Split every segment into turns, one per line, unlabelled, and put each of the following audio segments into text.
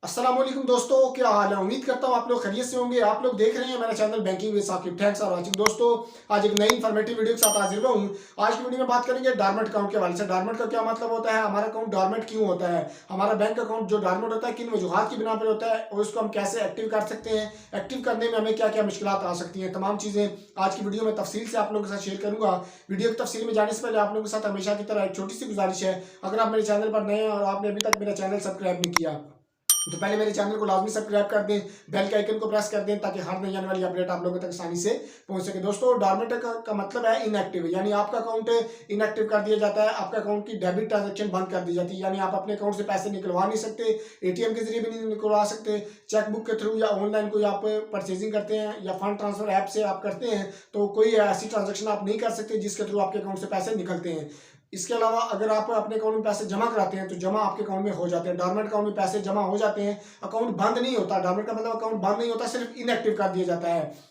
अस्सलाम वालेकुम दोस्तों, क्या हाल है। उम्मीद करता हूँ आप लोग खैरियत से होंगे। आप लोग देख रहे हैं मेरा channel banking with Saqib. Thanks for watching. दोस्तों, आज एक नई इन्फॉर्मेटिव वीडियो के साथ हाजिर हुआ हूँ। आज की वीडियो में बात करेंगे डॉर्मेंट अकाउंट के हवाले से। डॉर्मेंट का क्या मतलब होता है, हमारा अकाउंट डॉर्मेंट क्यों होता है, हमारा बैंक अकाउंट जो डॉर्मेंट होता है किन वजूहात की बिना पर होता है और उसको हम कैसे एक्टिव कर सकते हैं, एक्टिव करने में हमें क्या क्या मुश्किलात आ सकती हैं, तमाम चीज़ें आज की वीडियो में तफसील से आप लोगों के साथ शेयर करूंगा। वीडियो की तफसील में जाने से पहले आप लोगों के साथ हमेशा की तरह एक छोटी सी गुजारिश है, अगर आप मेरे चैनल पर नए हैं और आपने अभी तक मेरा चैनल सब्सक्राइब नहीं किया तो पहले मेरे चैनल को लाजमी सब्सक्राइब कर दें, बेल के आइकन को प्रेस कर दें ताकि हर नई आने वाली अपडेट आप लोगों तक आसानी से पहुंच सके। दोस्तों, डॉर्मेंट का मतलब है इनएक्टिव, यानी आपका अकाउंट इनएक्टिव कर दिया जाता है, आपका अकाउंट की डेबिट ट्रांजैक्शन बंद कर दी जाती है, यानी आप अपने अकाउंट से पैसे निकलवा नहीं सकते, एटीएम के जरिए भी नहीं निकलवा सकते, चेकबुक के थ्रू या ऑनलाइन कोई आप परचेजिंग करते हैं या फंड ट्रांसफर ऐप से आप करते हैं तो कोई ऐसी ट्रांजेक्शन आप नहीं कर सकते जिसके थ्रू आपके अकाउंट से पैसे निकलते हैं। इसके अलावा अगर आप अपने अकाउंट में पैसे जमा कराते हैं तो जमा आपके अकाउंट में हो जाते हैं, डॉर्मेंट अकाउंट में पैसे जमा हो जाते हैं, अकाउंट बंद नहीं होता। डॉर्मेंट का मतलब अकाउंट बंद नहीं होता, सिर्फ इनएक्टिव कर दिया जाता है।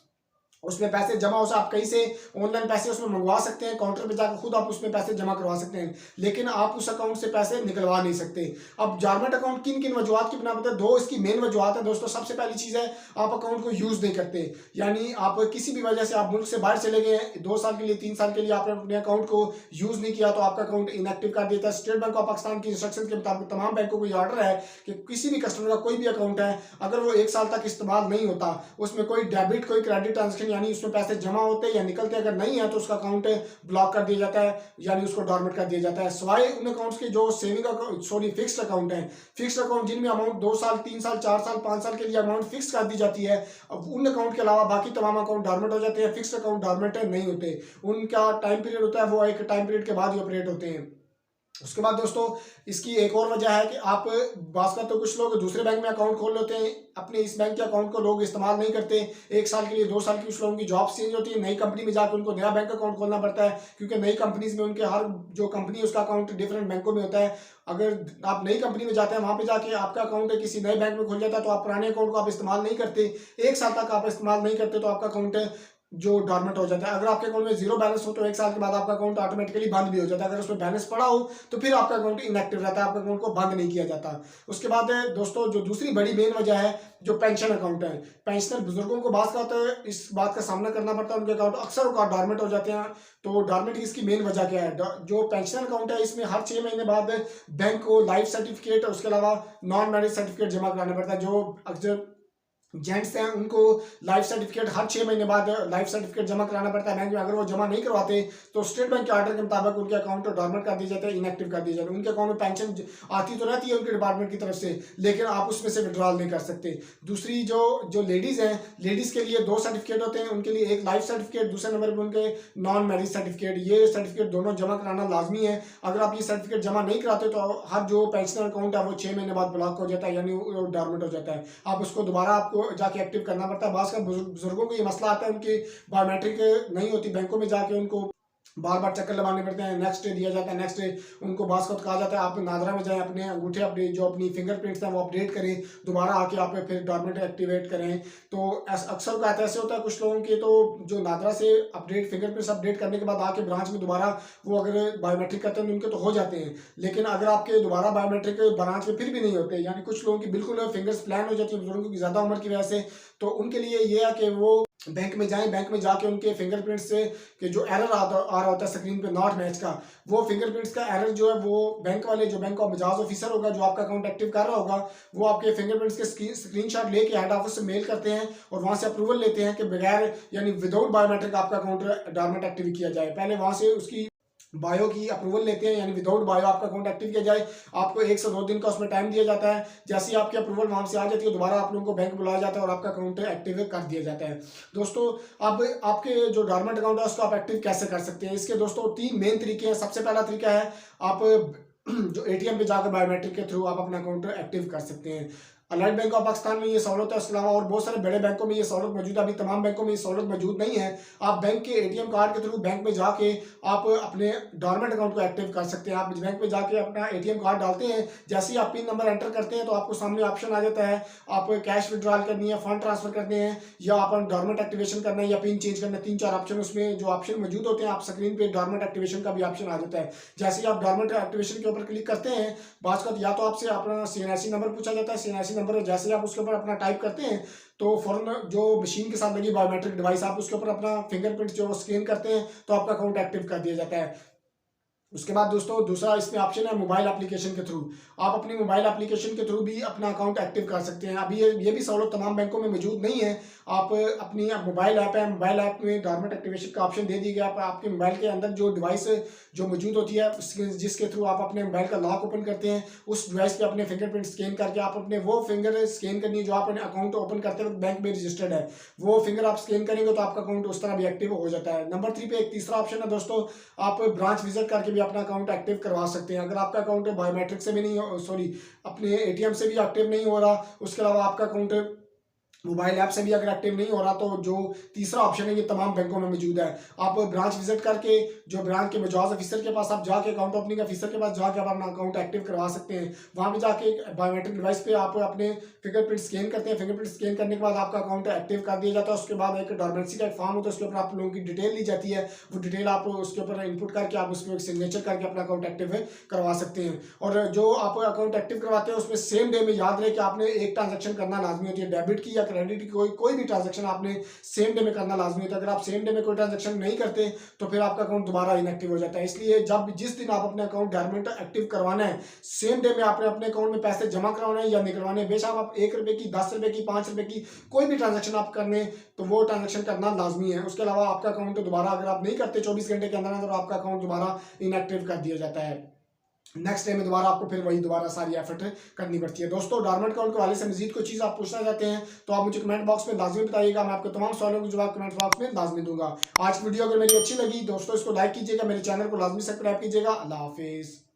उसमें पैसे जमा हो, आप कहीं से ऑनलाइन पैसे उसमें मंगवा सकते हैं, काउंटर पे जाकर खुद आप उसमें पैसे जमा करवा सकते हैं, लेकिन आप उस अकाउंट से पैसे निकलवा नहीं सकते। अब डॉर्मेंट अकाउंट किन किन वजूहत की बिना पर, दो इसकी मेन वजूहत है दोस्तों। सबसे पहली चीज़ है आप अकाउंट को यूज़ नहीं करते, यानी आप किसी भी वजह से आप मुल्क से बाहर चले गए, 2 साल के लिए 3 साल के लिए आपने अपने अकाउंट को यूज़ नहीं किया तो आपका अकाउंट इनएक्टिव कर देता है। स्टेट बैंक ऑफ पाकिस्तान की इंस्ट्रक्शन के मुताबिक तमाम बैंकों को ये ऑर्डर है कि किसी भी कस्टमर का कोई भी अकाउंट है, अगर वो 1 साल तक इस्तेमाल नहीं होता, उसमें कोई डेबिट कोई क्रेडिट ट्रांजेक्शन यानी उसमें पैसे जमा होते हैं या निकलते हैं, अगर नहीं है तो उसका अकाउंट ब्लॉक कर दिया जाता है, यानी उसको डॉर्मेंट कर दिया जाता है। सिवाय उन अकाउंट्स के जो saving account sorry fixed account है, फिक्स्ड अकाउंट जिनमें अमाउंट 2 साल 3 साल 4 साल 5 साल के लिए अमाउंट फिक्स कर दी जाती है, अब उन अकाउंट के अलावा बाकी तमाम अकाउंट डॉर्मेंट हो जाते हैं। फिक्स्ड अकाउंट डॉर्मेंट नहीं होते, उनका टाइम पीरियड होता है, वो एक टाइम पीरियड के बाद ही ऑपरेट होते हैं। उसके बाद दोस्तों, इसकी एक और वजह है कि आप बात का तो कुछ लोग दूसरे बैंक में अकाउंट खोल लेते हैं, अपने इस बैंक के अकाउंट को लोग इस्तेमाल नहीं करते, 1 साल के लिए 2 साल की कुछ लोगों की जॉब चेंज होती है, नई कंपनी में जाकर उनको नया बैंक अकाउंट खोलना पड़ता है, क्योंकि नई कंपनीज में उनके हर जो कंपनी है उसका अकाउंट डिफरेंट बैंकों में होता है। अगर आप नई कंपनी में जाते हैं वहां पे जाके आपका अकाउंट किसी नए बैंक में खुल जाता है तो आप पुराने अकाउंट को आप इस्तेमाल नहीं करते, 1 साल तक आप इस्तेमाल नहीं करते तो आपका अकाउंट जो डॉर्मेंट हो जाता है। अगर आपके अकाउंट में जीरो बैलेंस हो तो 1 साल के बाद आपका अकाउंट ऑटोमेटिकली बंद भी हो जाता है, अगर उसमें बैलेंस पड़ा हो तो फिर आपका अकाउंट इनएक्टिव रहता है, आपके अकाउंट को बंद नहीं किया जाता। उसके बाद दोस्तों, जो दूसरी बड़ी मेन वजह है जो पेंशन अकाउंट है, पेंशनर बुजुर्गों को बात का इस बात का सामना करना पड़ता है, उनके अकाउंट अक्सर डॉर्मेंट हो जाते हैं। तो डॉर्मेंट की इसकी मेन वजह क्या है, जो पेंशन अकाउंट है इसमें हर 6 महीने बाद बैंक को लाइफ सर्टिफिकेट और उसके अलावा नॉन मैरिज सर्टिफिकेट जमा कराना पड़ता है। जो अक्सर जेंट्स हैं उनको लाइफ सर्टिफिकेट हर 6 महीने बाद लाइफ सर्टिफिकेट जमा कराना पड़ता है बैंक में, अगर वो जमा नहीं करवाते तो स्टेट बैंक के ऑर्डर के मुताबिक उनके अकाउंट डॉर्मेंट कर दिए जाते हैं, इनएक्टिव कर दिए जाते हैं। उनके अकाउंट में पेंशन आती तो रहती है उनके डिपार्टमेंट की तरफ से, लेकिन आप उसमें से विड्रॉल नहीं कर सकते। दूसरी जो जो लेडीज़ हैं, लेडीज़ के लिए 2 सर्टिफिकेट होते हैं, उनके लिए एक लाइफ सर्टिफिकेट, दूसरे नंबर पर उनके नॉन मैरिज सर्टिफिकेट, ये सर्टिफिकेट दोनों जमा कराना लाजमी है। अगर आप ये सर्टिफिकेट जमा नहीं कराते तो हर जो पेंशनर अकाउंट है वो 6 महीने बाद ब्लॉक हो जाता है, यानी डॉर्मेंट हो जाता है। आप उसको दोबारा आपको जाके एक्टिव करना पड़ता है। बात का बुजुर्गों को ये मसला आता है, उनकी बायोमेट्रिक नहीं होती, बैंकों में जाके उनको बार बार चक्कर लगाने पड़ते हैं, नेक्स्ट डे दिया जाता है, नेक्स्ट डे उनको बास को कहा जाता है आप नादरा में जाएं, अपने अंगूठे अपने जो अपनी फिंगरप्रिंट्स हैं वो अपडेट करें, दोबारा आके आप फिर डॉर्मेंट एक्टिवेट करें। तो अक्सर का ऐसे होता है कुछ लोगों के, तो जो नादरा से अपडेट फिंगरप्रिंट्स अपडेट करने के बाद आके ब्रांच में दोबारा वो अगर बायोमेट्रिक करते हैं तो उनके तो हो जाते हैं, लेकिन अगर आपके दोबारा बायोमेट्रिक ब्रांच में फिर भी नहीं होते, यानी कुछ लोगों की बिल्कुल फिंगर्स प्लान हो जाती है बुजुर्गों की ज़्यादा उम्र की वजह से, तो उनके लिए ये है कि वो बैंक में जाएं, बैंक में जाके उनके फिंगरप्रिंट से कि जो एरर आ रहा होता है स्क्रीन पे नॉट मैच का, वो फिंगरप्रिंट्स का एरर जो है वो बैंक वाले जो बैंक का बजाज ऑफिसर होगा जो आपका अकाउंट एक्टिव कर रहा होगा, वो आपके फिंगरप्रिंट्स के स्क्रीनशॉट लेके हेड ऑफिस से मेल करते हैं और वहां से अप्रूवल लेते हैं कि बगैर यानी विदाउट बायोमेट्रिक आपका अकाउंट डॉर्मेंट एक्टिव किया जाए। पहले वहां से उसकी बायो की अप्रूवल लेते हैं, यानी विदाउट बायो आपका अकाउंट एक्टिव किया जाए, आपको 1 से 2 दिन का उसमें टाइम दिया जाता है। जैसे ही आपकी अप्रूवल वहां से आ जाती है दोबारा आप लोगों को बैंक बुलाया जाता है और आपका अकाउंट एक्टिव कर दिया जाता है। दोस्तों, अब आपके जो डॉर्मेंट अकाउंट है उसको आप एक्टिव कैसे कर सकते हैं, इसके दोस्तों 3 मेन तरीके हैं। सबसे पहला तरीका है आप जो एटीएम पे जाकर बायोमेट्रिक के थ्रू आप अपना अकाउंट एक्टिव कर सकते हैं। अलाइड बैंक ऑफ पाकिस्तान में ये सहूलत है, उसके अलावा और बहुत सारे बड़े बैंकों में ये सहूलत मौजूद है, अभी तमाम बैंकों में ये सहूलत मौजूद नहीं है। आप बैंक के एटीएम कार्ड के थ्रू बैंक में जाके आप अपने डॉर्मेंट अकाउंट को एक्टिव कर सकते हैं। आप बैंक में जाके अपना एटीएम कार्ड डालते हैं, जैसे ही आप पिन नंबर एंटर करते हैं तो आपको सामने ऑप्शन आ जाता है, आप कैश विड्रॉल करनी है, फंड ट्रांसफर करने हैं या आप डॉर्मेंट एक्टिवेशन करना है या पिन चेंज करना है, 3-4 ऑप्शन उसमें जो ऑप्शन मौजूद होते हैं, आप स्क्रीन पे डॉर्मेंट एक्टिवेशन का भी ऑप्शन आ जाता है। जैसे ही आप डॉर्मेंट एक्टिवेशन के ऊपर क्लिक करते हैं, बात या तो आपसे अपना सीएनआईसी नंबर पूछा जाता है, सीएनआईसी नंबर जैसे ही आप उसके ऊपर अपना टाइप करते हैं तो फौरन जो मशीन के साथ लगी बायोमेट्रिक डिवाइस आप उसके ऊपर अपना फिंगरप्रिंट जो स्कैन करते हैं तो आपका अकाउंट एक्टिव कर दिया जाता है। उसके बाद दोस्तों दूसरा इसमें ऑप्शन है मोबाइल एप्लीकेशन के थ्रू। आप अपनी मोबाइल एप्लीकेशन के थ्रू भी अपना अकाउंट एक्टिव कर सकते हैं। अभी ये भी सहूलत तमाम बैंकों में मौजूद नहीं है। आप अपनी मोबाइल ऐप है, मोबाइल ऐप में डॉर्मेंट एक्टिवेशन का ऑप्शन दे दी गया। आप आपके मोबाइल के अंदर जो डिवाइस जो मौजूद होती है जिसके थ्रू आप अपने मोबाइल का लॉक ओपन करते हैं, उस डिवाइस पे अपने फिंगरप्रिंट स्कैन करके आप अपने वो फिंगर स्कैन करनी है जो आप अपने अकाउंट ओपन करते वक्त बैंक में रजिस्टर्ड है, वो फिंगर आप स्कैन करेंगे तो आपका अकाउंट उस तरह भी एक्टिव हो जाता है। नंबर 3 पे एक तीसरा ऑप्शन है दोस्तों, आप ब्रांच विजिट करके भी अपना अकाउंट एक्टिव करवा सकते हैं। अगर आपका अकाउंट बायोमेट्रिक से भी नहीं सॉरी अपने एटीएम से भी एक्टिव नहीं हो रहा, उसके अलावा आपका अकाउंट मोबाइल ऐप से भी अगर एक्टिव नहीं हो रहा, तो जो तीसरा ऑप्शन है ये तमाम बैंकों में मौजूद है। आप ब्रांच विजिट करके जो ब्रांच के मिजाज ऑफिसर के पास आप जाके अकाउंट ओपनिंग ऑफिसर के पास जाके आप अपना अकाउंट एक्टिव करवा सकते हैं। वहां पे जाके बायोमेट्रिक डिवाइस पे आप अपने फिंगरप्रिंट स्कैन करते हैं, फिंगरप्रिंट स्कैन करने के बाद आपका अकाउंट एक्टिव कर दिया जाता है। उसके बाद एक डॉर्मेंसी का एक फॉर्म होता है, उसके ऊपर आप लोगों की डिटेल ली जाती है, वो डिटेल आप उसके ऊपर इनपुट करके आप उसमें एक सिग्नेचर करके अपना अकाउंट एक्टिव करवा सकते हैं। और जो आप अकाउंट एक्टिव करवाते हैं उसमें सेम डे में याद रहे कि आपने एक ट्रांजेक्शन करना लाजमी होती है, डेबिट की या क्रेडिट की कोई भी ट्रांजैक्शन आपने सेम डे में करना लाजमी होता है। अगर आप सेम डे में कोई ट्रांजैक्शन नहीं करते तो फिर आपका अकाउंट दोबारा इनएक्टिव हो जाता है। इसलिए जब जिस दिन आप अपने अकाउंट डॉर्मेंट एक्टिव करवाना है, सेम डे में आपने अपने अकाउंट में पैसे जमा करवाने हैं या निकलवाने हैं। बेशक आप 1 रुपए की, 10 रुपए की, 5 रुपए की कोई भी ट्रांजेक्शन आप करने तो वो ट्रांजेक्शन करना लाजमी है। उसके अलावा आपका अकाउंट दोबारा अगर आप नहीं करते 24 घंटे के अंदर तो आपका अकाउंट दोबारा इनएक्टिव कर दिया जाता है। नेक्स्ट डे में दोबारा आपको फिर वही दोबारा सारी एफर्ट करनी पड़ती है। दोस्तों डॉर्मेंट अकाउंट के हवाले से मजीद कोई चीज़ आप पूछना चाहते हैं तो आप मुझे कमेंट बॉक्स में लाजमी बताइएगा, मैं आपके तमाम सवालों के जवाब कमेंट बॉक्स में लाजमी दूंगा। आज की वीडियो अगर मेरी अच्छी लगी दोस्तों इसको लाइक कीजिएगा, मेरे चैनल को लाजमी सब्सक्राइब कीजिएगा। अल्लाह हाफिज़।